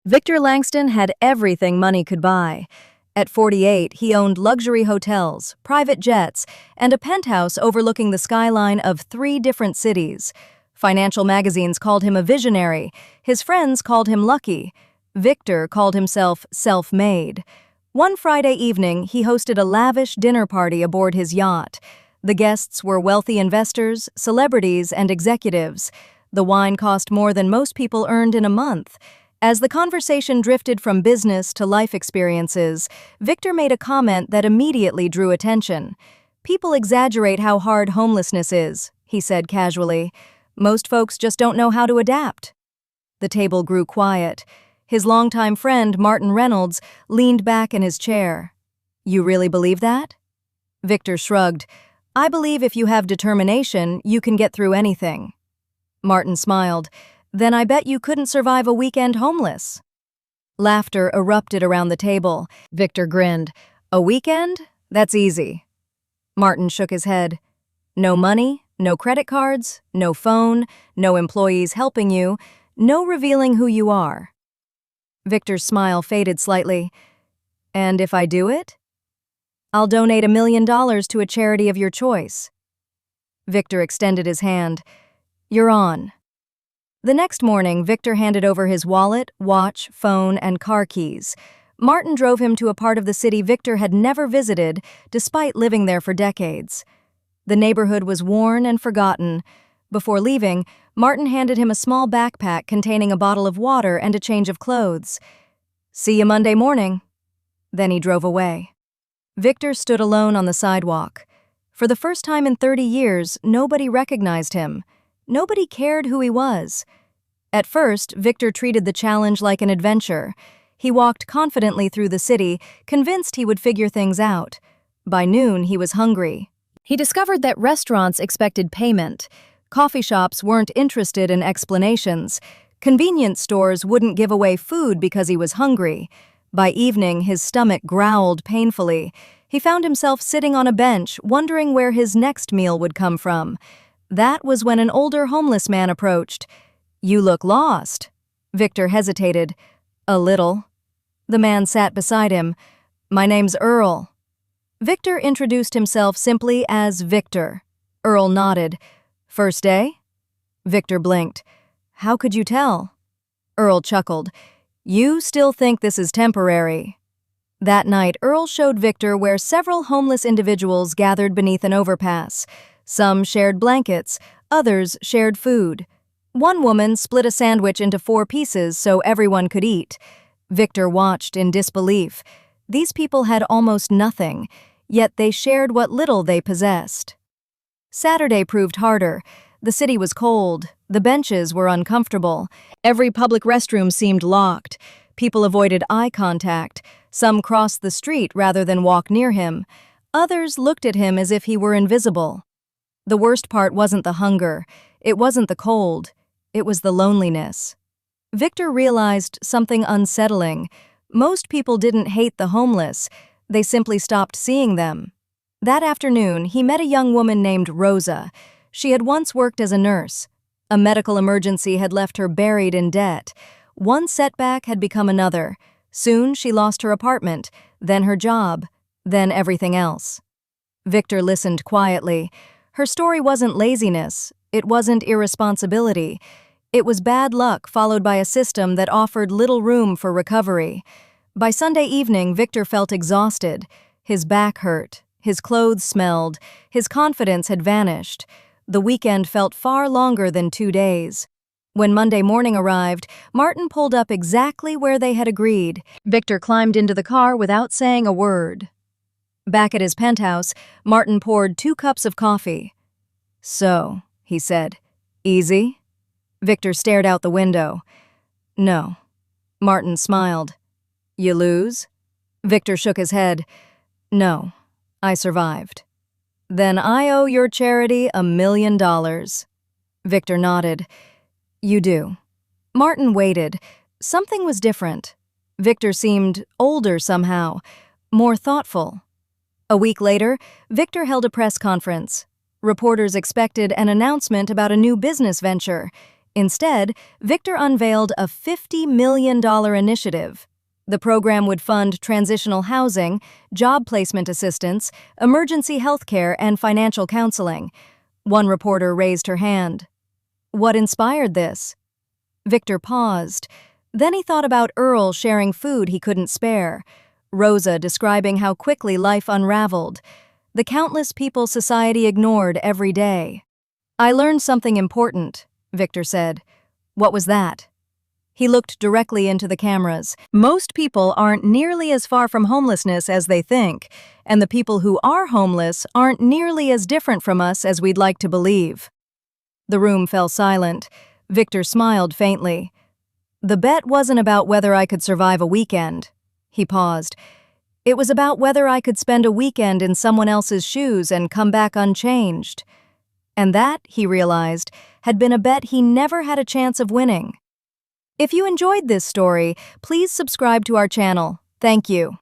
Victor Langston had everything money could buy. At 48, he owned luxury hotels, private jets, and a penthouse overlooking the skyline of 3 different cities. Financial magazines called him a visionary. His friends called him lucky. Victor called himself self-made. One Friday evening, he hosted a lavish dinner party aboard his yacht. The guests were wealthy investors, celebrities, and executives. The wine cost more than most people earned in a month. As the conversation drifted from business to life experiences, Victor made a comment that immediately drew attention. "People exaggerate how hard homelessness is," he said casually. "Most folks just don't know how to adapt." The table grew quiet. His longtime friend, Martin Reynolds, leaned back in his chair. "You really believe that?" Victor shrugged. "I believe if you have determination, you can get through anything." Martin smiled. "Then I bet you couldn't survive a weekend homeless." Laughter erupted around the table. Victor grinned. "A weekend? That's easy." Martin shook his head. "No money, no credit cards, no phone, no employees helping you, no revealing who you are." Victor's smile faded slightly. "And if I do it?" "I'll donate $1 million to a charity of your choice." Victor extended his hand. "You're on." The next morning, Victor handed over his wallet, watch, phone, and car keys. Martin drove him to a part of the city Victor had never visited, despite living there for decades. The neighborhood was worn and forgotten. Before leaving, Martin handed him a small backpack containing a bottle of water and a change of clothes. "See you Monday morning." Then he drove away. Victor stood alone on the sidewalk. For the first time in 30 years, nobody recognized him. Nobody cared who he was. At first, Victor treated the challenge like an adventure. He walked confidently through the city, convinced he would figure things out. By noon, he was hungry. He discovered that restaurants expected payment. Coffee shops weren't interested in explanations. Convenience stores wouldn't give away food because he was hungry. By evening, his stomach growled painfully. He found himself sitting on a bench, wondering where his next meal would come from. That was when an older homeless man approached. "You look lost." Victor hesitated. "A little." The man sat beside him. "My name's Earl." Victor introduced himself simply as Victor. Earl nodded. "First day?" Victor blinked. "How could you tell?" Earl chuckled. "You still think this is temporary." That night, Earl showed Victor where several homeless individuals gathered beneath an overpass. Some shared blankets, others shared food. One woman split a sandwich into 4 pieces so everyone could eat. Victor watched in disbelief. These people had almost nothing, yet they shared what little they possessed. Saturday proved harder. The city was cold. The benches were uncomfortable. Every public restroom seemed locked. People avoided eye contact. Some crossed the street rather than walk near him. Others looked at him as if he were invisible. The worst part wasn't the hunger. It wasn't the cold. It was the loneliness. Victor realized something unsettling. Most people didn't hate the homeless. They simply stopped seeing them. That afternoon, he met a young woman named Rosa. She had once worked as a nurse. A medical emergency had left her buried in debt. One setback had become another. Soon, she lost her apartment, then her job, then everything else. Victor listened quietly. Her story wasn't laziness. It wasn't irresponsibility. It was bad luck followed by a system that offered little room for recovery. By Sunday evening, Victor felt exhausted. His back hurt. His clothes smelled. His confidence had vanished. The weekend felt far longer than 2 days. When Monday morning arrived, Martin pulled up exactly where they had agreed. Victor climbed into the car without saying a word. Back at his penthouse, Martin poured 2 cups of coffee. "So," he said, "easy?" Victor stared out the window. "No." Martin smiled. "You lose?" Victor shook his head. "No, I survived." "Then I owe your charity $1 million. Victor nodded. "You do." Martin waited. Something was different. Victor seemed older somehow, more thoughtful. A week later, Victor held a press conference. Reporters expected an announcement about a new business venture. Instead, Victor unveiled a $50 million initiative. The program would fund transitional housing, job placement assistance, emergency health care, and financial counseling. One reporter raised her hand. What inspired this? Victor paused. Then he thought about Earl sharing food he couldn't spare, Rosa describing how quickly life unraveled, the countless people society ignored every day. I learned something important, Victor said. What was that? He looked directly into the cameras. Most people aren't nearly as far from homelessness as they think, and the people who are homeless aren't nearly as different from us as we'd like to believe. The room fell silent. Victor smiled faintly. The bet wasn't about whether I could survive a weekend. He paused. It was about whether I could spend a weekend in someone else's shoes and come back unchanged. And that, he realized, had been a bet he never had a chance of winning. If you enjoyed this story, please subscribe to our channel. Thank you.